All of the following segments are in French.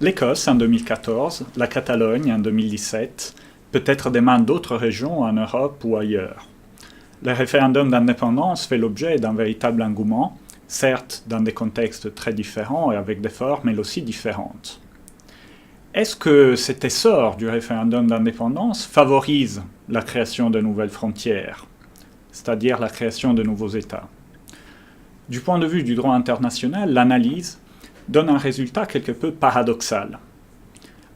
L'Écosse en 2014, la Catalogne en 2017, peut-être demain d'autres régions en Europe ou ailleurs. Le référendum d'indépendance fait l'objet d'un véritable engouement, certes dans des contextes très différents et avec des formes aussi différentes. Est-ce que cet essor du référendum d'indépendance favorise la création de nouvelles frontières, c'est-à-dire la création de nouveaux États? Du point de vue du droit international, l'analyse donne un résultat quelque peu paradoxal.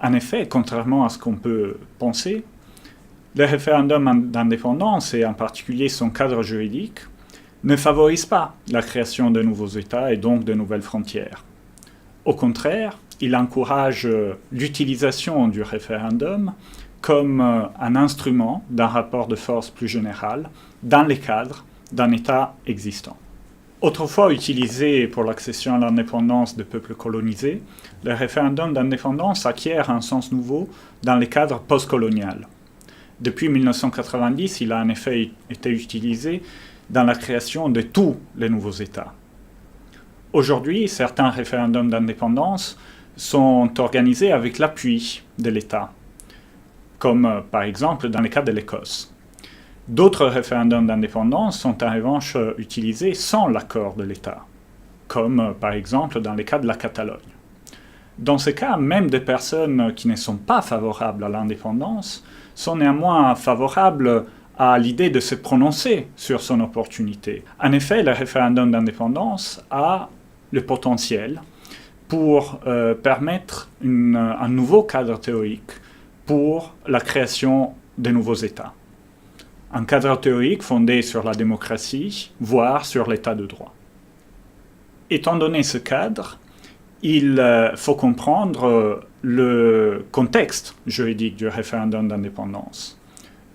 En effet, contrairement à ce qu'on peut penser, le référendum d'indépendance, et en particulier son cadre juridique, ne favorise pas la création de nouveaux États et donc de nouvelles frontières. Au contraire, il encourage l'utilisation du référendum comme un instrument d'un rapport de force plus général dans les cadres d'un État existant. Autrefois utilisé pour l'accession à l'indépendance de peuples colonisés, le référendum d'indépendance acquiert un sens nouveau dans les cadres postcoloniaux. Depuis 1990, il a en effet été utilisé dans la création de tous les nouveaux États. Aujourd'hui, certains référendums d'indépendance sont organisés avec l'appui de l'État, comme par exemple dans le cas de l'Écosse. D'autres référendums d'indépendance sont en revanche utilisés sans l'accord de l'État, comme par exemple dans le cas de la Catalogne. Dans ce cas, même des personnes qui ne sont pas favorables à l'indépendance sont néanmoins favorables à l'idée de se prononcer sur son opportunité. En effet, le référendum d'indépendance a le potentiel pour permettre un nouveau cadre théorique pour la création de nouveaux États. Un cadre théorique fondé sur la démocratie, voire sur l'état de droit. Étant donné ce cadre, il faut comprendre le contexte juridique du référendum d'indépendance.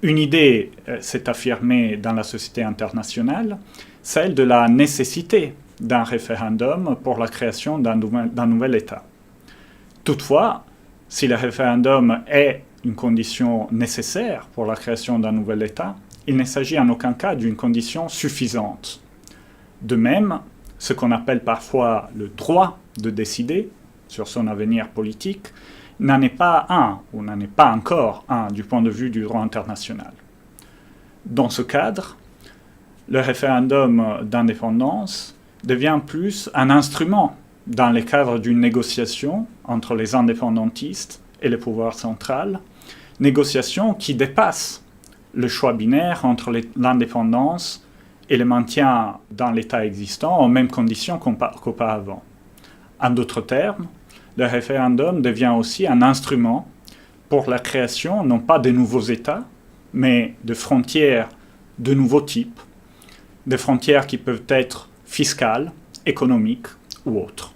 Une idée s'est affirmée dans la société internationale, celle de la nécessité d'un référendum pour la création d'un nouvel État. Toutefois, si le référendum est une condition nécessaire pour la création d'un nouvel État, il ne s'agit en aucun cas d'une condition suffisante. De même, ce qu'on appelle parfois le droit de décider sur son avenir politique n'en est pas un, ou n'en est pas encore un, du point de vue du droit international. Dans ce cadre, le référendum d'indépendance devient plus un instrument dans le cadre d'une négociation entre les indépendantistes et le pouvoir central, négociation qui dépasse le choix binaire entre l'indépendance et le maintien dans l'état existant aux mêmes conditions qu'auparavant. En d'autres termes, le référendum devient aussi un instrument pour la création non pas de nouveaux États, mais de frontières de nouveaux types, des frontières qui peuvent être fiscales, économiques ou autres.